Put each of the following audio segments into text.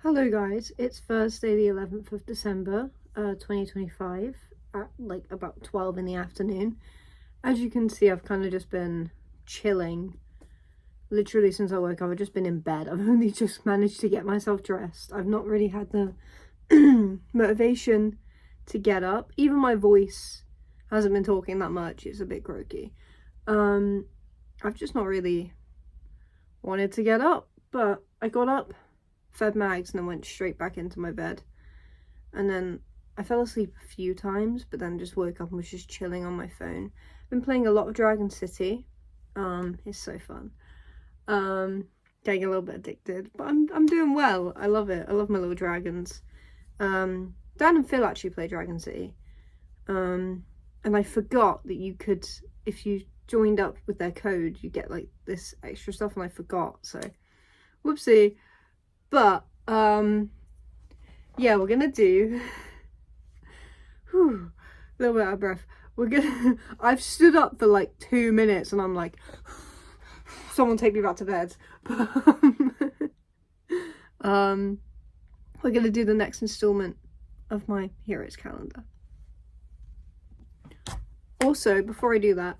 Hello guys, it's Thursday the 11th of December 2025 at like about 12 in the afternoon. As you can see, I've kind of just been chilling literally since I woke up. I've just been in bed. I've only just managed to get myself dressed. I've not really had the motivation to get up. Even my voice hasn't been talking that much. It's a bit croaky. I've just not really wanted to get up, but I got up, fed Mags, and then went straight back into my bed. And then I fell asleep a few times, but then just woke up and was just chilling on my phone. I've been playing a lot of Dragon City. It's so fun. Getting a little bit addicted, but I'm doing well. I love it. I love my little dragons. Dan and Phil actually play Dragon City. And I forgot that you could, if you joined up with their code, you get like this extra stuff, and I forgot, so whoopsie. But yeah, we're gonna do a little bit out of breath. I've stood up for like 2 minutes and I'm like, someone take me back to bed. We're gonna do the next installment of my Heroes calendar. Also, before I do that,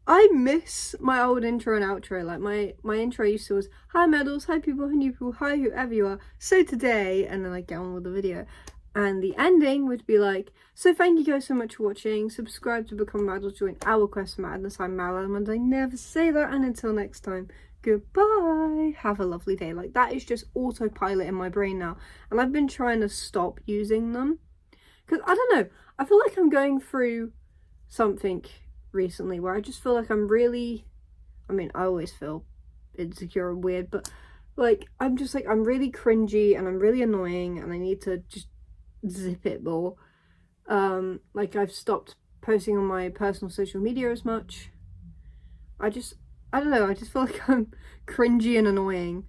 I miss my old intro and outro. Like my intro used to was, hi Madals, hi people, hi new people, hi whoever you are. So today, and then I get on with the video. And the ending would be like, so thank you guys so much for watching. Subscribe to become Madals, join our quest for madness. I'm Madalada Munden. I never say that, and until next time, goodbye. Have a lovely day. Like, that is just autopilot in my brain now. And I've been trying to stop using them. Because, I don't know, I feel like I'm going through something recently where I just feel like I'm really, I mean, I always feel insecure and weird, but like I'm just like, I'm really cringy and I'm really annoying and I need to just zip it more. Like I've stopped posting on my personal social media as much. I don't know, I just feel like I'm cringy and annoying,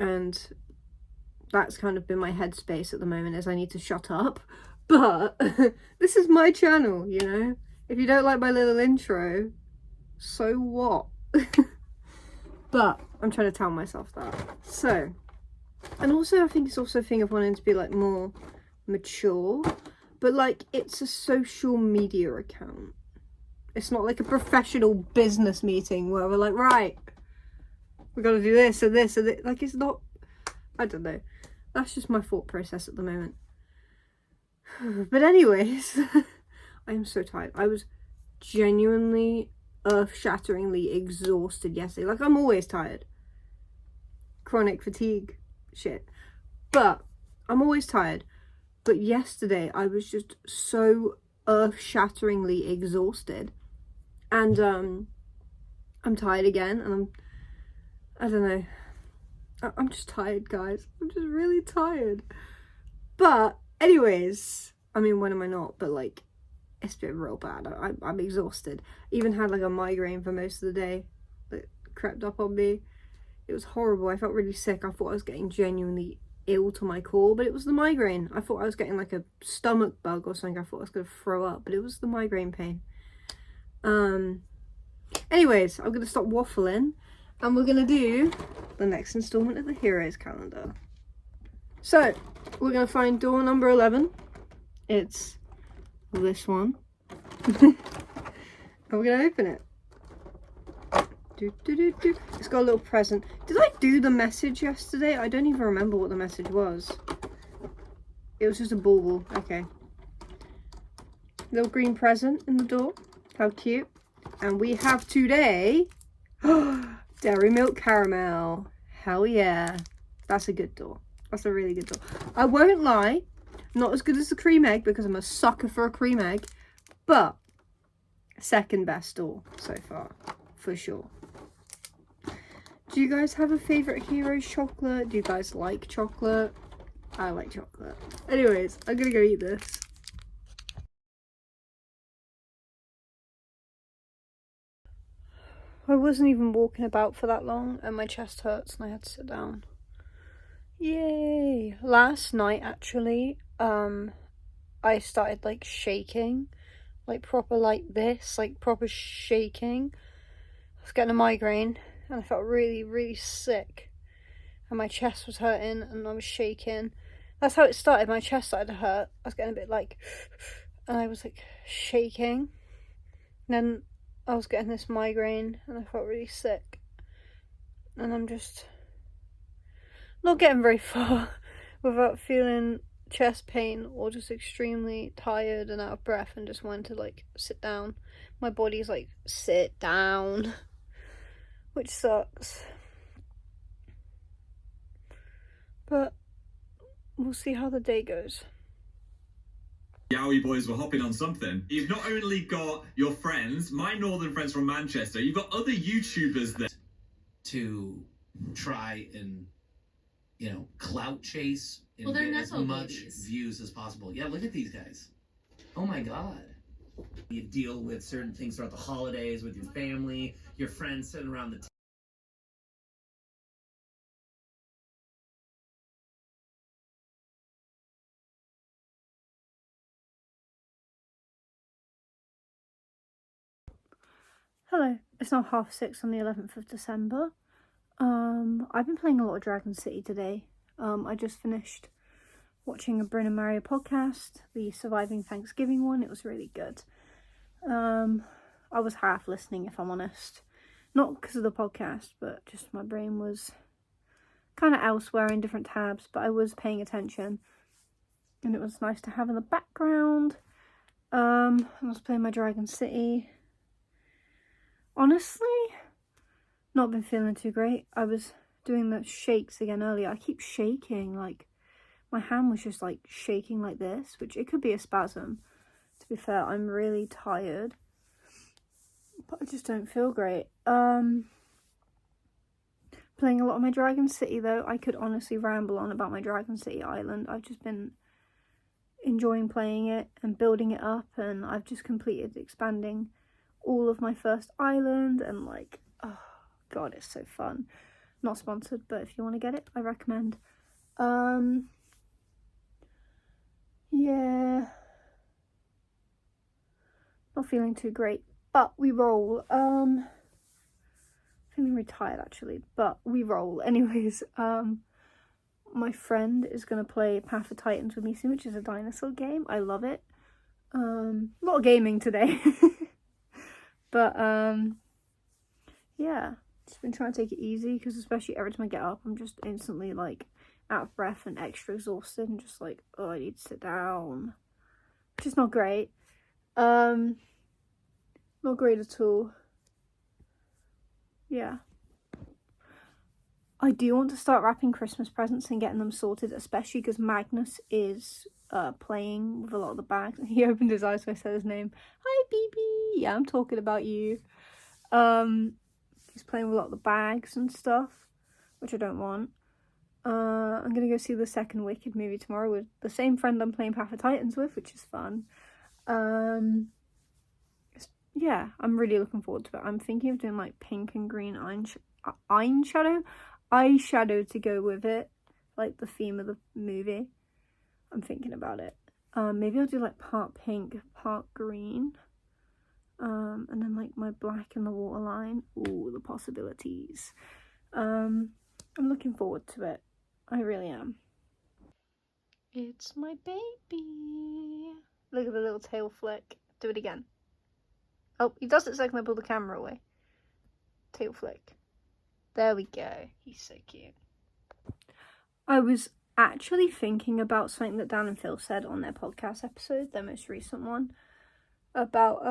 and that's kind of been my headspace at the moment, is I need to shut up. But this is my channel, you know? If you don't like my little intro, so what? But I'm trying to tell myself that. So, and also I think it's also a thing of wanting to be like more mature, but like it's a social media account. It's not like a professional business meeting where we're like, right, we gotta do this and this and this. Like, it's not, I don't know. That's just my thought process at the moment. But anyways, I am so tired. I was genuinely earth-shatteringly exhausted yesterday. Like, I'm always tired. Chronic fatigue shit. But I'm always tired. But yesterday I was just so earth-shatteringly exhausted. And I'm tired again, and I don't know. I'm just tired, guys. I'm just really tired. But anyways, I mean, when am I not? But like, it's been real bad. I'm exhausted. Even had like a migraine for most of the day that crept up on me. It was horrible. I felt really sick. I thought I was getting genuinely ill to my core, but it was the migraine. I thought I was getting like a stomach bug or something. I thought I was going to throw up, but it was the migraine pain. Anyways, I'm going to stop waffling, and we're going to do the next installment of the Heroes calendar. So, we're going to find door number 11. It's this one. And we're going to open it. It's got a little present. Did I do the message yesterday? I don't even remember what the message was. It was just a bauble. Okay. Little green present in the door. How cute. And we have today Dairy Milk Caramel. Hell yeah. That's a good door. That's a really good door. I won't lie, not as good as the cream egg because I'm a sucker for a cream egg, but second best door so far, for sure. Do you guys have a favourite Heroes chocolate? Do you guys like chocolate? I like chocolate. Anyways, I'm gonna go eat this. I wasn't even walking about for that long and my chest hurts and I had to sit down. Yay! Last night actually, I started like shaking, like proper like this, like proper shaking. I was getting a migraine and I felt really, really sick. and my chest was hurting and I was shaking. That's how it started. My chest started to hurt. I was getting a bit like, and I was like shaking. And then I was getting this migraine and I felt really sick. And I'm just not getting very far without feeling chest pain or just extremely tired and out of breath and just wanted to like sit down. My body's like, sit down, which sucks. But we'll see how the day goes. Yowie boys were hopping on something. You've not only got your friends, my northern friends from Manchester, you've got other YouTubers there. To try and, you know, clout chase and they're get as nepo much babies. views as possible. Yeah, look at these guys. Oh my God. You deal with certain things throughout the holidays with your family, your friends sitting around the Hello, it's now 6:30 on the 11th of December. I've been playing a lot of Dragon City today. I just finished watching a Bryn and Mario podcast, the Surviving Thanksgiving one. It was really good. I was half listening, if I'm honest. Not because of the podcast, but just my brain was kind of elsewhere in different tabs, but I was paying attention. And it was nice to have in the background. I was playing my Dragon City. Honestly, not been feeling too great. I was doing the shakes again earlier. I keep shaking, like my hand was just like shaking like this, which it could be a spasm. To be fair, I'm really tired, but I just don't feel great. Playing a lot of my Dragon City though. I could honestly ramble on about my Dragon City island. I've just been enjoying playing it and building it up, and I've just completed expanding all of my first island, and like, oh god, it's so fun. Not sponsored, but if you want to get it, I recommend. Yeah, not feeling too great, but we roll. Feeling really tired actually, but we roll anyways. My friend is gonna play Path of Titans with me soon, which is a dinosaur game. I love it. A lot of gaming today. But yeah, just been trying to take it easy, because especially every time I get up I'm just instantly like out of breath and extra exhausted and just like, oh, I need to sit down, which is not great. Not great at all. Yeah, I do want to start wrapping Christmas presents and getting them sorted, especially because Magnus is playing with a lot of the bags. He opened his eyes when I said his name. Hi, BB. Yeah, I'm talking about you. He's playing with a lot of the bags and stuff, which I don't want. I'm gonna go see the second Wicked movie tomorrow with the same friend I'm playing Path of Titans with, which is fun. Yeah, I'm really looking forward to it. I'm thinking of doing like pink and green eyeshadow to go with it, like the theme of the movie. I'm thinking about it. Maybe I'll do like part pink, part green. And then like my black in the waterline. Ooh, the possibilities. I'm looking forward to it. I really am. It's my baby. Look at the little tail flick. Do it again. Oh, he does it second I pull the camera away. Tail flick. There we go. He's so cute. I was actually thinking about something that Dan and Phil said on their podcast episode, their most recent one, about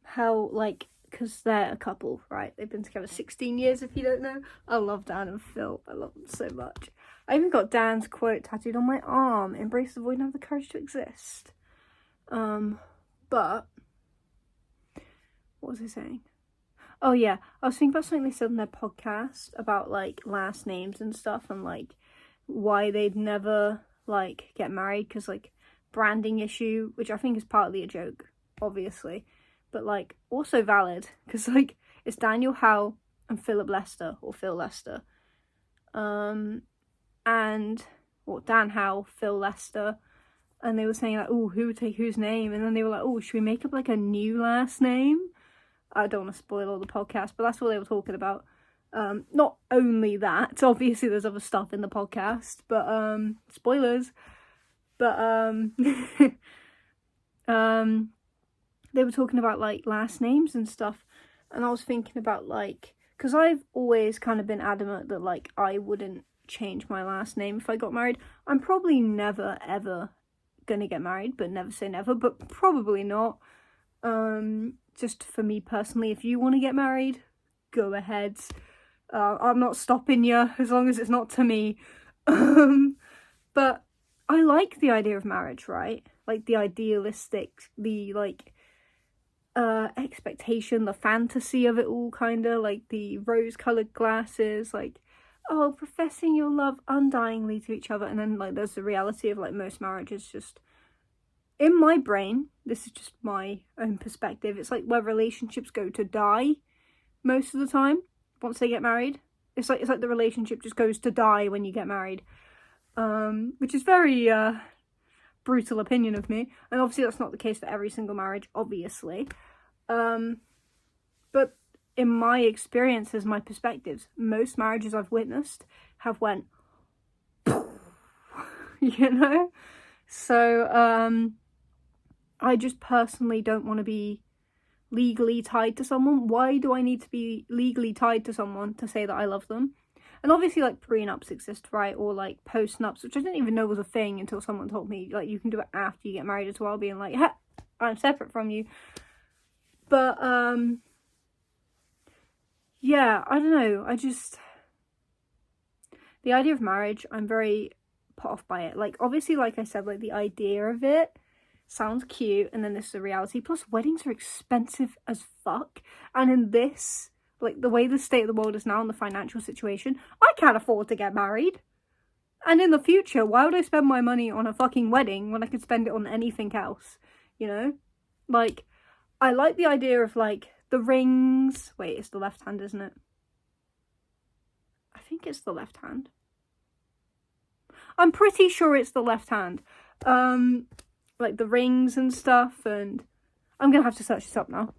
how, like, because they're a couple, right? They've been together 16 years, if you don't know. I love Dan and Phil. I love them so much. I even got Dan's quote tattooed on my arm: "Embrace the void and have the courage to exist." But what was I saying? Oh yeah, I was thinking about something they said on their podcast about like last names and stuff, and like why they'd never like get married, because like branding issue, which I think is partly a joke, obviously, but like also valid, because like it's Daniel Howe and Philip Lester, or Phil Lester, and Dan Howe, Phil Lester, and they were saying like, oh, who would take whose name, and then they were like, oh, should we make up like a new last name? I don't want to spoil all the podcast, but that's what they were talking about. Not only that, obviously there's other stuff in the podcast, but spoilers. But they were talking about like last names and stuff, and I was thinking about like, because I've always kind of been adamant that like I wouldn't change my last name if I got married. I'm probably never ever gonna get married, but never say never, but probably not. Just for me personally, if you want to get married, go ahead. I'm not stopping you as long as it's not to me. But I like the idea of marriage, right? Like the idealistic, the like expectation, the fantasy of it all, kind of like the rose-colored glasses, like, oh, professing your love undyingly to each other. And then like there's the reality of like most marriages. Just in my brain, this is just my own perspective, it's like where relationships go to die most of the time once they get married. It's like the relationship just goes to die when you get married, which is very brutal opinion of me, and obviously that's not the case for every single marriage, obviously, but in my experiences, my perspectives, most marriages I've witnessed have went you know. So I just personally don't want to be legally tied to someone. Why do I need to be legally tied to someone to say that I love them? And obviously like prenups exist, right? Or like post-nups, which I didn't even know was a thing until someone told me like you can do it after you get married as well, being like, ha, I'm separate from you. But yeah, I don't know, the idea of marriage, I'm very put off by it. Like obviously, like I said, like the idea of it sounds cute, and then this is the reality. Plus weddings are expensive as fuck, and in this, like the way the state of the world is now and the financial situation, I can't afford to get married. And in the future, why would I spend my money on a fucking wedding when I could spend it on anything else, you know? Like, I like the idea of like the rings. Wait, it's the left hand, isn't it? I think it's the left hand. I'm pretty sure it's the left hand. Like the rings and stuff, and I'm gonna have to search this up now.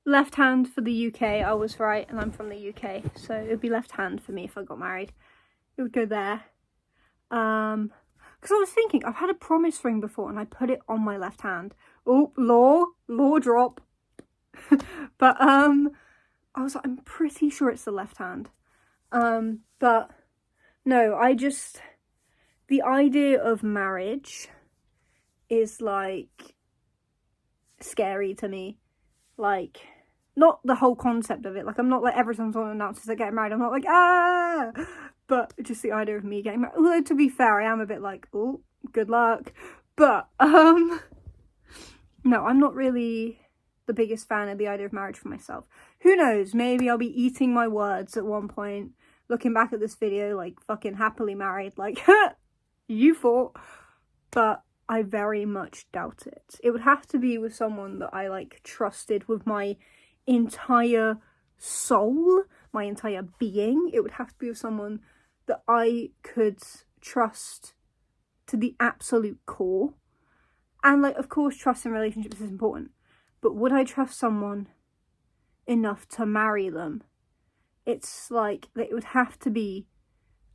Left hand for the UK, I was right, and I'm from the UK, so it would be left hand for me if I got married. It would go there. Because I was thinking, I've had a promise ring before, and I put it on my left hand. Oh, law drop. But I was like, I'm pretty sure it's the left hand. But no, the idea of marriage is like scary to me. Like, not the whole concept of it. Like, I'm not like every time someone announces they're getting married, I'm not like, ah, but just the idea of me getting married. Although to be fair, I am a bit like, oh, good luck. But no, I'm not really the biggest fan of the idea of marriage for myself. Who knows, maybe I'll be eating my words at one point, looking back at this video like fucking happily married, like you thought. But I very much doubt it. It would have to be with someone that I like trusted with my entire soul, my entire being. It would have to be with someone that I could trust to the absolute core. And like, of course, trust in relationships is important, but would I trust someone enough to marry them? It's like, it would have to be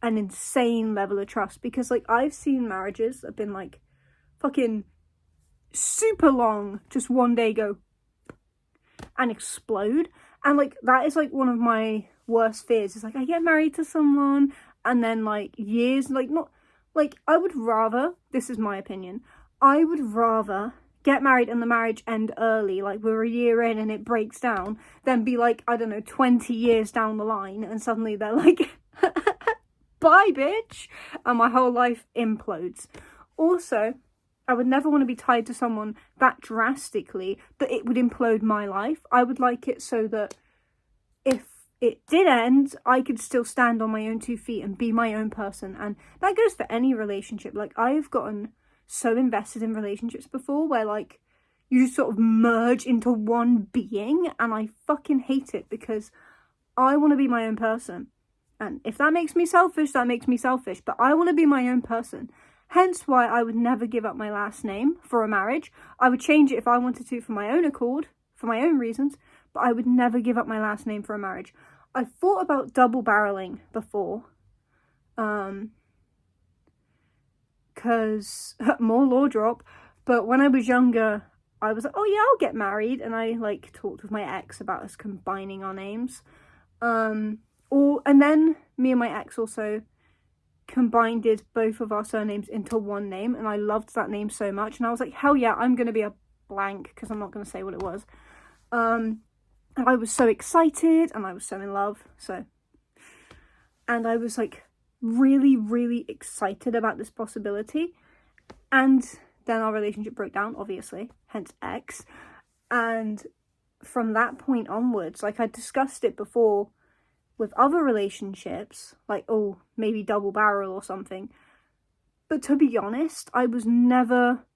an insane level of trust, because like I've seen marriages that have been like fucking super long, just one day go and explode. And like that is like one of my worst fears. It's like I get married to someone and then like years, like not like, I would rather, this is my opinion, I would rather get married and the marriage end early, like we're a year in and it breaks down, than be like, I don't know, 20 years down the line and suddenly they're like bye bitch, and my whole life implodes. Also, I would never want to be tied to someone that drastically that it would implode my life. I would like it so that if it did end, I could still stand on my own 2 feet and be my own person. And that goes for any relationship. Like, I've gotten so invested in relationships before where like you just sort of merge into one being, and I fucking hate it because I want to be my own person. And if that makes me selfish, that makes me selfish, but I want to be my own person. Hence why I would never give up my last name for a marriage. I would change it if I wanted to for my own accord, for my own reasons, but I would never give up my last name for a marriage. I thought about double barreling before, because more law drop, but when I was younger, I was like, oh yeah, I'll get married, and I like talked with my ex about us combining our names, and then me and my ex also combined both of our surnames into one name, and I loved that name so much, and I was like, hell yeah, I'm gonna be a blank, because I'm not gonna say what it was. And I was so excited, and I was so in love, and I was like really, really excited about this possibility. And then our relationship broke down, obviously, hence ex. And from that point onwards, like, I discussed it before with other relationships, like, oh, maybe double barrel or something. But to be honest, I was never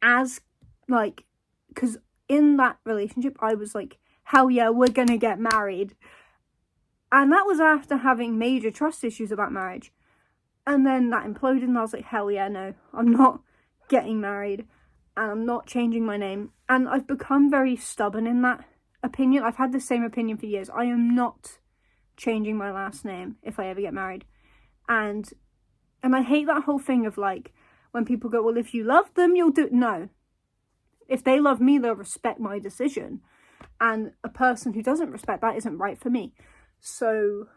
as, like, because in that relationship, I was like, hell yeah, we're gonna get married. And that was after having major trust issues about marriage. And then that imploded, and I was like, hell yeah, no, I'm not getting married, and I'm not changing my name. And I've become very stubborn in that opinion. I've had the same opinion for years. I am not changing my last name if I ever get married. And I hate that whole thing of, like, when people go, well, if you love them, you'll do it. No. If they love me, they'll respect my decision. And a person who doesn't respect that isn't right for me. So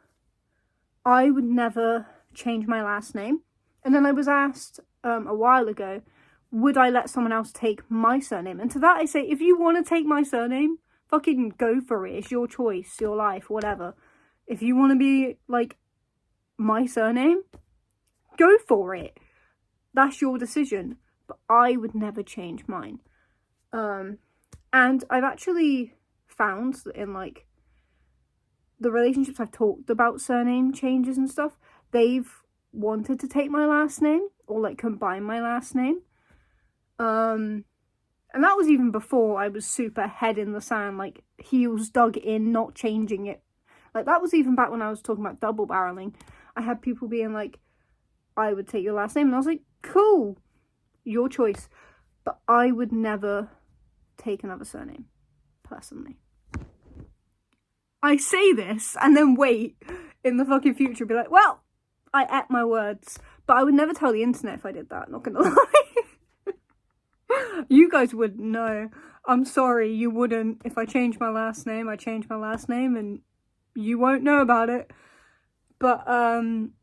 I would never change my last name. And then I was asked a while ago, would I let someone else take my surname? And to that I say, if you want to take my surname, fucking go for it. It's your choice, your life, whatever. If you want to be, like, my surname, go for it. That's your decision. But I would never change mine. And I've actually found that in, like, the relationships I've talked about surname changes and stuff, they've wanted to take my last name or, like, combine my last name. And that was even before I was super head in the sand, like, heels dug in, not changing it. Like, that was even back when I was talking about double barreling. I had people being like, I would take your last name. And I was like, cool, your choice. But I would never take another surname, personally. I say this and then wait in the fucking future, be like, well, I ate my words. But I would never tell the internet if I did that, not gonna lie. You guys wouldn't know. I'm sorry, you wouldn't. If I change my last name, I change my last name, and you won't know about it. But and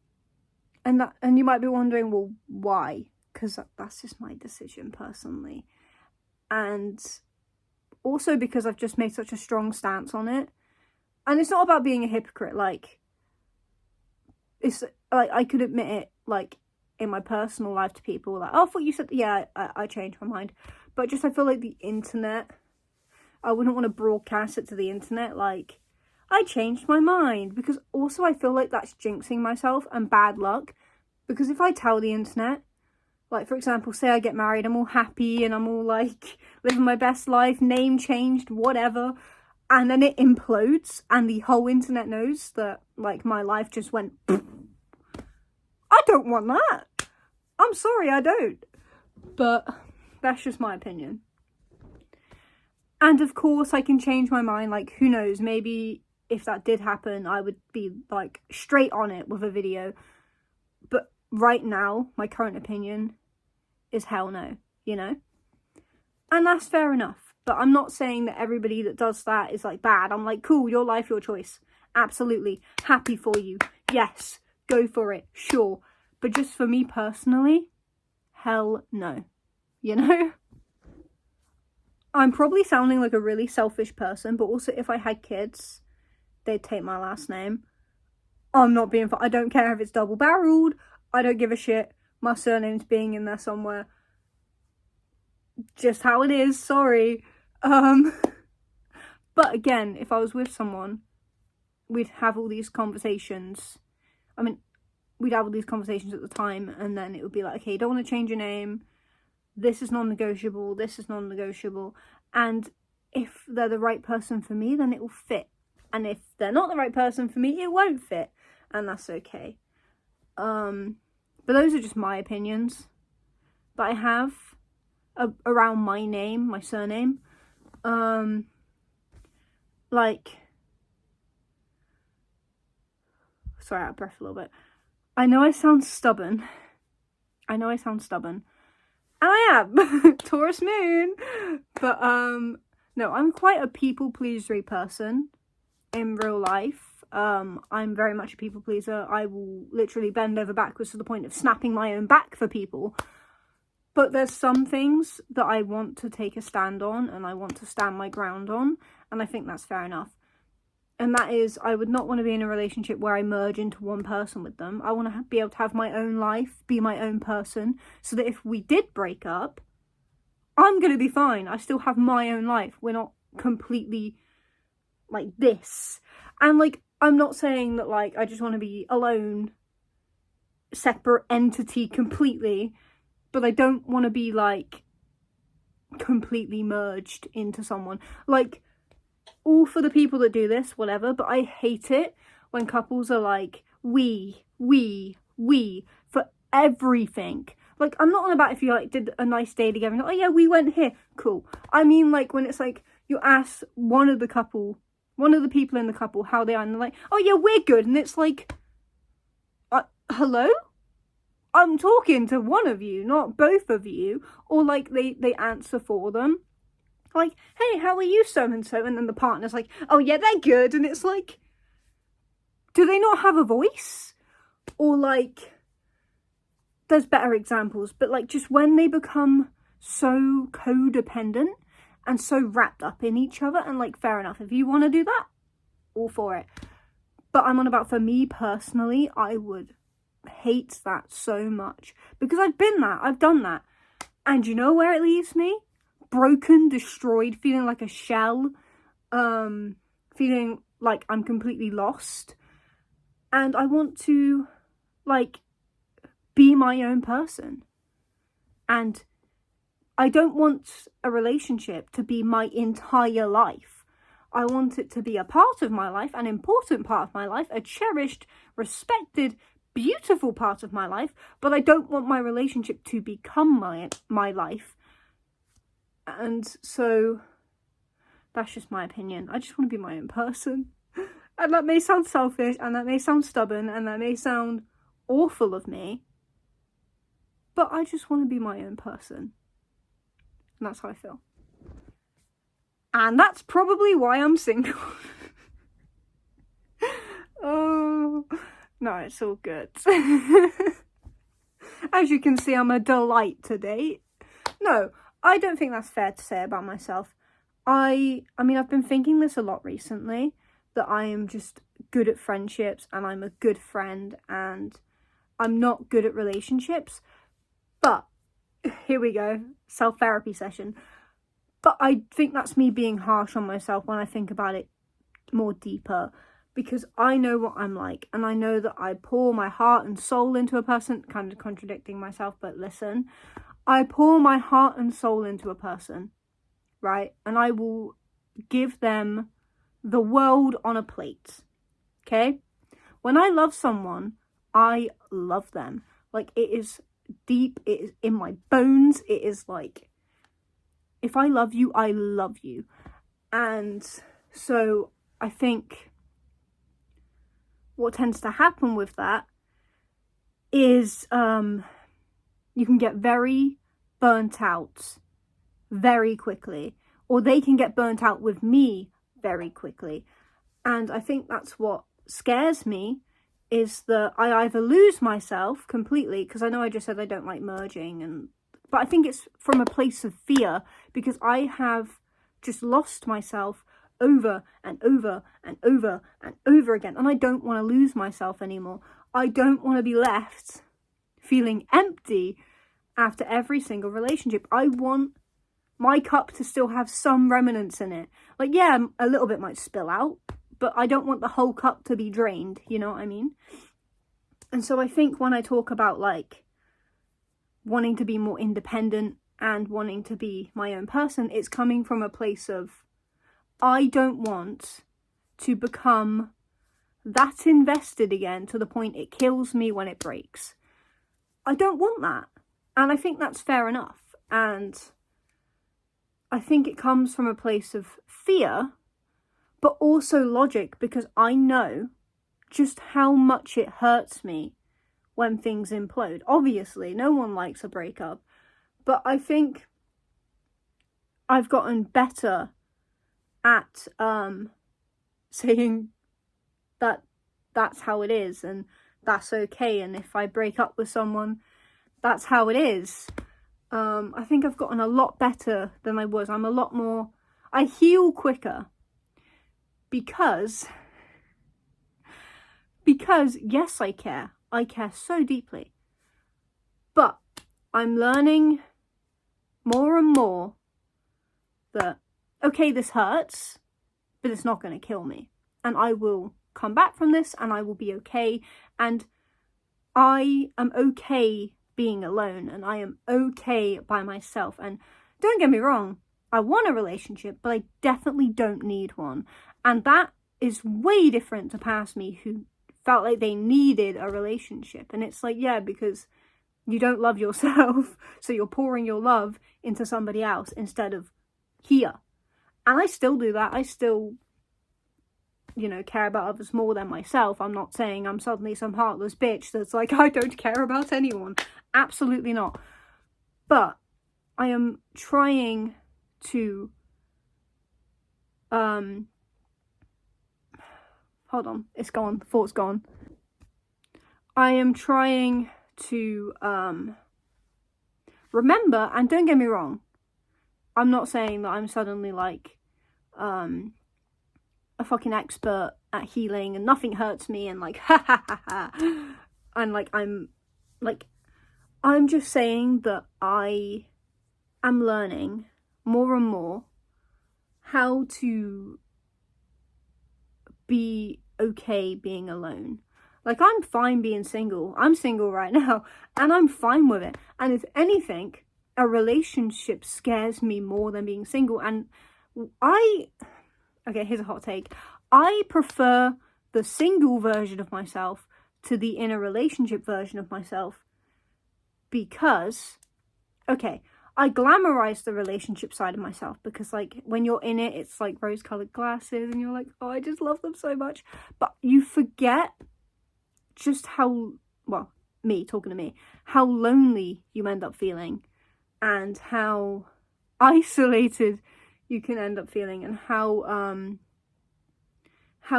you might be wondering, well, why? Because that's just my decision personally, and also because I've just made such a strong stance on it. And it's not about being a hypocrite. Like, it's like, I could admit it, like, in my personal life to people, like, oh, I thought you said, yeah, I changed my mind. But just, I feel like the internet, I wouldn't want to broadcast it to the internet, like, I changed my mind. Because also I feel like that's jinxing myself and bad luck. Because if I tell the internet, like, for example, say I get married, I'm all happy and I'm all, like, living my best life, name changed, whatever, and then it implodes and the whole internet knows that, like, my life just went, I don't want that. I'm sorry, I don't. But that's just my opinion. And of course I can change my mind, like, who knows, maybe if that did happen, I would be, like, straight on it with a video. But right now, my current opinion is hell no, you know? And that's fair enough. But I'm not saying that everybody that does that is, like, bad. I'm like, cool, your life, your choice. Absolutely. Happy for you. Yes. Go for it. Sure. But just for me personally, hell no. You know? I'm probably sounding like a really selfish person, but also if I had kids, they'd take my last name. I'm not being... I don't care if it's double-barreled. I don't give a shit. My surname's being in there somewhere. Just how it is. Sorry. But again, if I was with someone, we'd have all these conversations. I mean, we'd have all these conversations at the time, and then it would be like, okay, you don't want to change your name. This is non-negotiable. This is non-negotiable. And if they're the right person for me, then it will fit. And if they're not the right person for me, it won't fit. And that's okay. But those are just my opinions that I have around my name, my surname. Like, Sorry, out of breath a little bit. I know I sound stubborn. And I am. Taurus moon. But, no, I'm quite a people pleasery person in real life. I'm very much a people pleaser. I will literally bend over backwards to the point of snapping my own back for people. But there's some things that I want to take a stand on and I want to stand my ground on. And I think that's fair enough. And that is, I would not want to be in a relationship where I merge into one person with them. I want to be able to have my own life, be my own person, so that if we did break up, I'm going to be fine. I still have my own life. We're not completely like this. And like, I'm not saying that like, I just want to be alone, separate entity completely, but I don't want to be like completely merged into someone. Like, all for the people that do this, whatever, but I hate it when couples are like, we, for everything. Like, I'm not on about if you, like, did a nice day together and, oh, yeah, we went here, cool. I mean, like, when it's, like, you ask one of the people in the couple how they are, and they're like, oh, yeah, we're good, and it's like, hello? I'm talking to one of you, not both of you, or, like, they answer for them. Like, hey, how are you, so-and-so? And then the partner's like, oh, yeah, they're good. And it's like, do they not have a voice? Or, like, there's better examples. But, like, just when they become so codependent and so wrapped up in each other. And, like, fair enough. If you want to do that, all for it. But I'm on about, for me personally, I would hate that so much. Because I've been that. I've done that. And you know where it leaves me? Broken, destroyed, feeling like a shell, feeling like I'm completely lost. And I want to, like, be my own person. And I don't want a relationship to be my entire life. I want it to be a part of my life, an important part of my life, a cherished, respected, beautiful part of my life, but I don't want my relationship to become my life. And so, that's just my opinion. I just want to be my own person. And that may sound selfish, and that may sound stubborn, and that may sound awful of me. But I just want to be my own person. And that's how I feel. And that's probably why I'm single. Oh, no, it's all good. As you can see, I'm a delight to date. No, I don't think that's fair to say about myself. I mean, I've been thinking this a lot recently, that I am just good at friendships and I'm a good friend and I'm not good at relationships. But, here we go, self-therapy session. But I think that's me being harsh on myself when I think about it more deeper. Because I know what I'm like, and I know that I pour my heart and soul into a person, kind of contradicting myself, but listen. I pour my heart and soul into a person, right? And I will give them the world on a plate, okay? When I love someone, I love them. Like, it is deep, it is in my bones, it is like, if I love you, I love you. And so, I think what tends to happen with that is, you can get very burnt out very quickly, or they can get burnt out with me very quickly. And I think that's what scares me, is that I either lose myself completely, because I know I just said I don't like merging, but I think it's from a place of fear, because I have just lost myself over and over and over and over again, and I don't want to lose myself anymore. I don't want to be left feeling empty after every single relationship. I want my cup to still have some remnants in it. Like, yeah, a little bit might spill out, but I don't want the whole cup to be drained, you know what I mean? And so I think when I talk about, like, wanting to be more independent and wanting to be my own person, it's coming from a place of, I don't want to become that invested again to the point it kills me when it breaks. I don't want that. And I think that's fair enough. And I think it comes from a place of fear, but also logic, because I know just how much it hurts me when things implode. Obviously, no one likes a breakup, but I think I've gotten better at saying that that's how it is and that's okay, and if I break up with someone, that's how it is. I think I've gotten a lot better than I was. I'm a lot more... I heal quicker because yes, I care. I care so deeply. But I'm learning more and more that, okay, this hurts, but it's not going to kill me. And I will come back from this and I will be okay. And I am okay being alone and I am okay by myself. And don't get me wrong, I want a relationship, but I definitely don't need one. And that is way different to past me, who felt like they needed a relationship. And it's like, yeah, because you don't love yourself, so you're pouring your love into somebody else instead of here. And I still do that. I still, you know, care about others more than myself. I'm not saying I'm suddenly some heartless bitch that's like, I don't care about anyone. Absolutely not. But I am trying to hold on, it's gone, the thought's gone. I am trying to remember, and don't get me wrong, I'm not saying that I'm suddenly like a fucking expert at healing and nothing hurts me and like ha ha ha ha, and like I'm just saying that I am learning more and more how to be okay being alone. Like, I'm fine being single. I'm single right now and I'm fine with it. And if anything, a relationship scares me more than being single. And okay, here's a hot take. I prefer the single version of myself to the in a relationship version of myself because, okay, I glamorize the relationship side of myself because, like, when you're in it, it's like rose-colored glasses and you're like, oh, I just love them so much. But you forget just how, well, talking to me, how lonely you end up feeling and how isolated you can end up feeling and how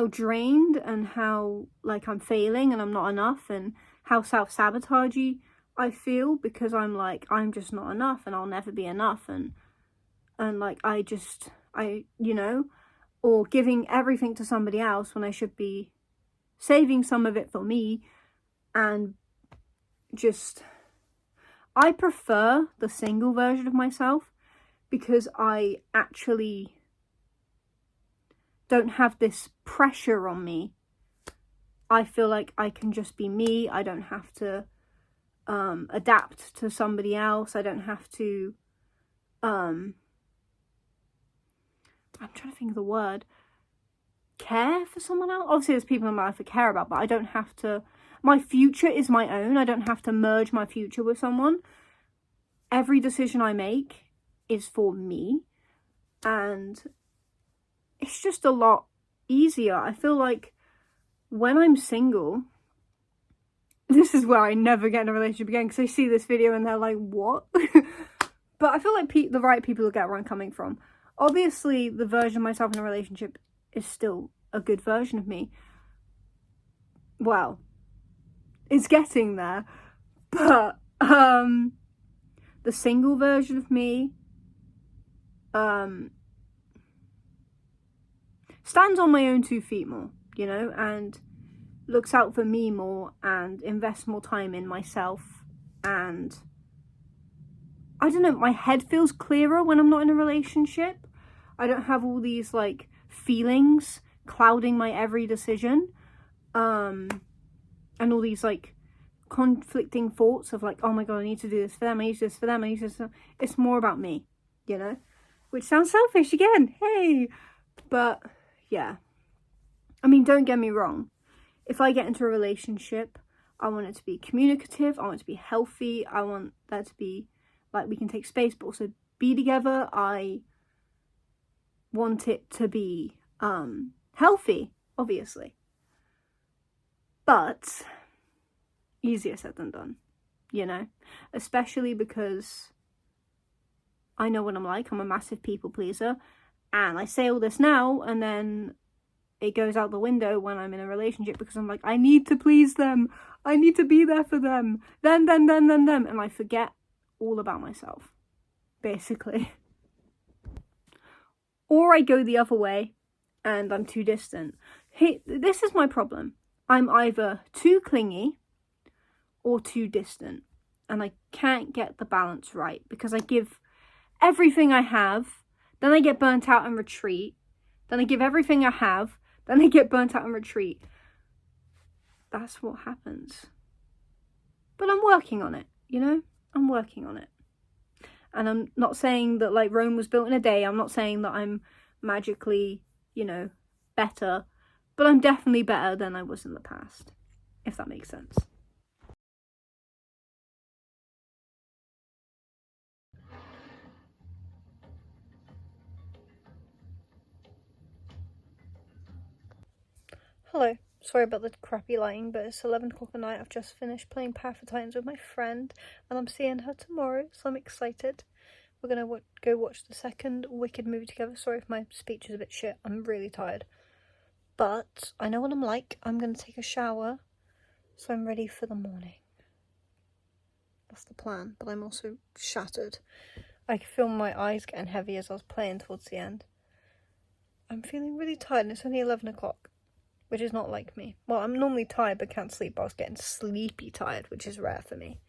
drained and how, like, I'm failing and I'm not enough and how self-sabotagey I feel because I'm like, I'm just not enough and I'll never be enough and like, I you know, or giving everything to somebody else when I should be saving some of it for me. And just, I prefer the single version of myself because I actually don't have this pressure on me. I feel like I can just be me. I don't have to adapt to somebody else. I don't have to I'm trying to think of the word, care for someone else. Obviously there's people in my life I care about, but I don't have to, my future is my own. I don't have to merge my future with someone. Every decision I make is for me and it's just a lot easier. I feel like when I'm single, this is where I never get in a relationship again because they see this video and they're like, what? But I feel like the right people will get where I'm coming from. Obviously, the version of myself in a relationship is still a good version of me. Well, it's getting there. But the single version of me stands on my own 2 feet more, you know, and looks out for me more and invests more time in myself. And I don't know, my head feels clearer when I'm not in a relationship. I don't have all these like feelings clouding my every decision, and all these like conflicting thoughts of like, oh my god, I need to do this for them, I need to do this for them, I need to do this for them. It's more about me, you know, which sounds selfish again, hey, but yeah, I mean, don't get me wrong. If I get into a relationship, I want it to be communicative, I want it to be healthy, I want that to be, like, we can take space but also be together. I want it to be healthy, obviously. But easier said than done, you know, especially because I know what I'm like. I'm a massive people pleaser, and I say all this now and then it goes out the window when I'm in a relationship because I'm like, I need to please them, I need to be there for them, then, and I forget all about myself, basically. Or I go the other way and I'm too distant. Hey, this is my problem. I'm either too clingy or too distant, and I can't get the balance right because I give everything I have, then I get burnt out and retreat, then I give everything I have, then I get burnt out and retreat. That's what happens. But I'm working on it, you know? I'm working on it. And I'm not saying that like Rome was built in a day. I'm not saying that I'm magically, you know, better. But I'm definitely better than I was in the past, if that makes sense. Hello. Sorry about the crappy lighting, but it's 11 o'clock at night. I've just finished playing Path of Titans with my friend, and I'm seeing her tomorrow, so I'm excited. We're gonna go watch the second Wicked movie together. Sorry if my speech is a bit shit. I'm really tired. But I know what I'm like. I'm gonna take a shower, so I'm ready for the morning. That's the plan, but I'm also shattered. I could feel my eyes getting heavy as I was playing towards the end. I'm feeling really tired, and it's only 11 o'clock. Which is not like me. Well, I'm normally tired but can't sleep, but I was getting sleepy tired, which is rare for me.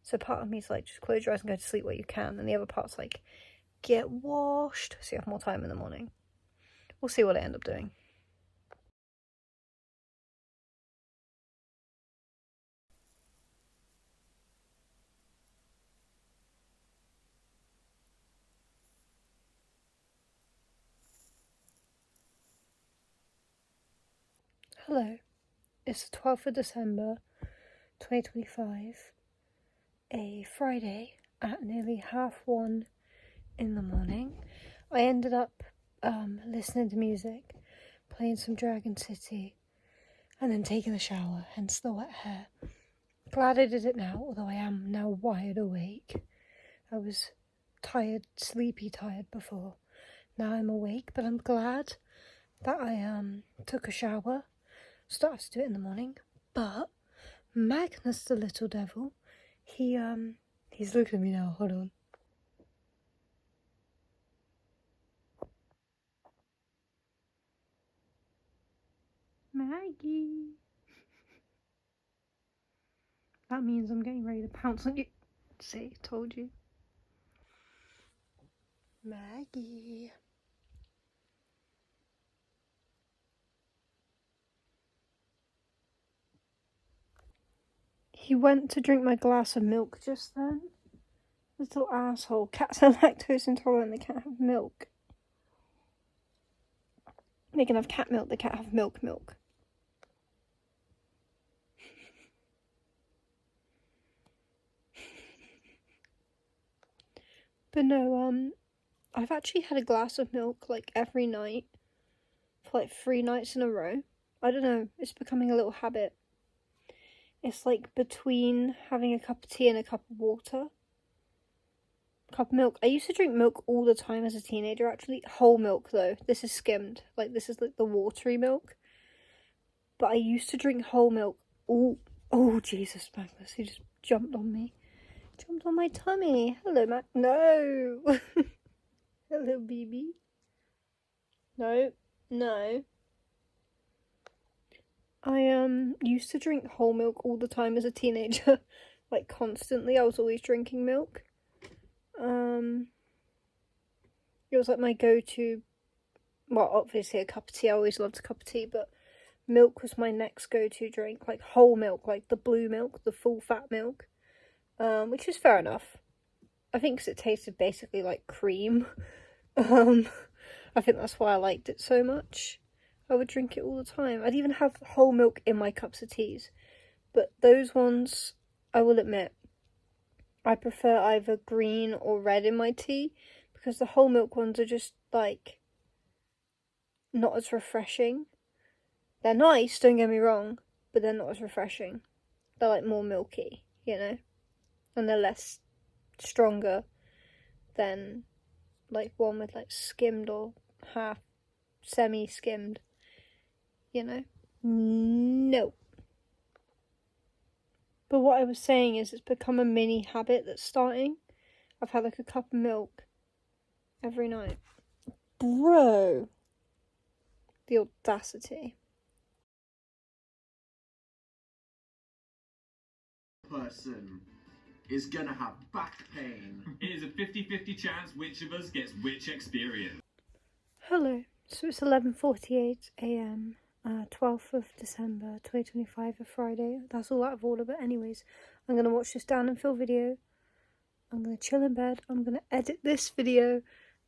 So part of me is like, just close your eyes and go to sleep where you can, and the other part's like, get washed so you have more time in the morning. We'll see what I end up doing. Hello, it's the 12th of December 2025, a Friday at nearly 1:30 in the morning. I ended up listening to music, playing some Dragon City, and then taking a shower, hence the wet hair. Glad I did it now, although I am now wide awake. I was tired, sleepy tired before. Now I'm awake, but I'm glad that I took a shower. Started to do it in the morning, but Magnus the little devil, he's looking at me now, hold on. Maggie. That means I'm getting ready to pounce on you. See, told you. Maggie. He went to drink my glass of milk just then. Little asshole. Cats are lactose intolerant, they can't have milk. They can have cat milk, they can't have milk. But no, I've actually had a glass of milk like every night for like 3 nights in a row. I don't know, it's becoming a little habit. It's like between having a cup of tea and a cup of water. Cup of milk. I used to drink milk all the time as a teenager, actually. Whole milk though. This is skimmed. Like this is like the watery milk. But I used to drink whole milk. Oh Jesus, Magnus, he just jumped on me. Jumped on my tummy. Hello, Mac. No. Hello, baby. No. I used to drink whole milk all the time as a teenager. Like constantly. I was always drinking milk. It was like my go-to. Well, obviously a cup of tea. I always loved a cup of tea, but milk was my next go-to drink. Like whole milk, like the blue milk, the full fat milk. Which is fair enough. I think because it tasted basically like cream. I think that's why I liked it so much. I would drink it all the time. I'd even have whole milk in my cups of teas. But those ones, I will admit, I prefer either green or red in my tea. Because the whole milk ones are just, like, not as refreshing. They're nice, don't get me wrong. but they're not as refreshing. They're like more milky, you know, and they're less stronger than like one with like skimmed or half semi-skimmed, you know. No. But what I was saying is it's become a mini habit that's starting. I've had like a cup of milk every night. Bro, the audacity. Person is gonna have back pain. It is a 50-50 chance which of us gets which experience. Hello, so it's 11:48 a.m. 12th of December 2025, a Friday. That's all out of order, but anyways, I'm going to watch this down and fill video. I'm going to chill in bed. I'm going to edit this video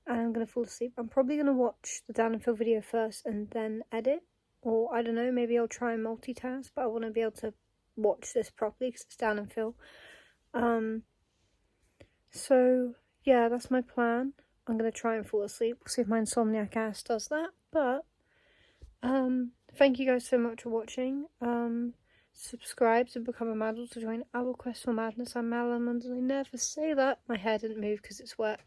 and I'm going to fall asleep. I'm probably going to watch the down and fill video first and then edit. Or I don't know, maybe I'll try and multitask, but I want to be able to watch this properly because it's down and fill. So yeah, that's my plan. I'm going to try and fall asleep. We'll see if my insomniac ass does that. But thank you guys so much for watching. Subscribe to become a Madal to join our quest for madness. I'm Madalada Munden. I never say that. My hair didn't move because it's wet.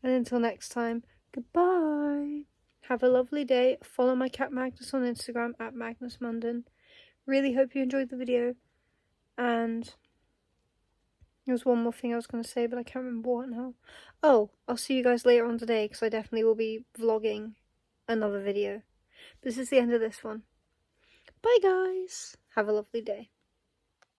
And until next time, goodbye. Have a lovely day. Follow my cat Magnus on Instagram at Magnus Munden. Really hope you enjoyed the video. And there was one more thing I was going to say, but I can't remember what now. Oh, I'll see you guys later on today because I definitely will be vlogging another video. This is the end of this one. Bye guys. Have a lovely day.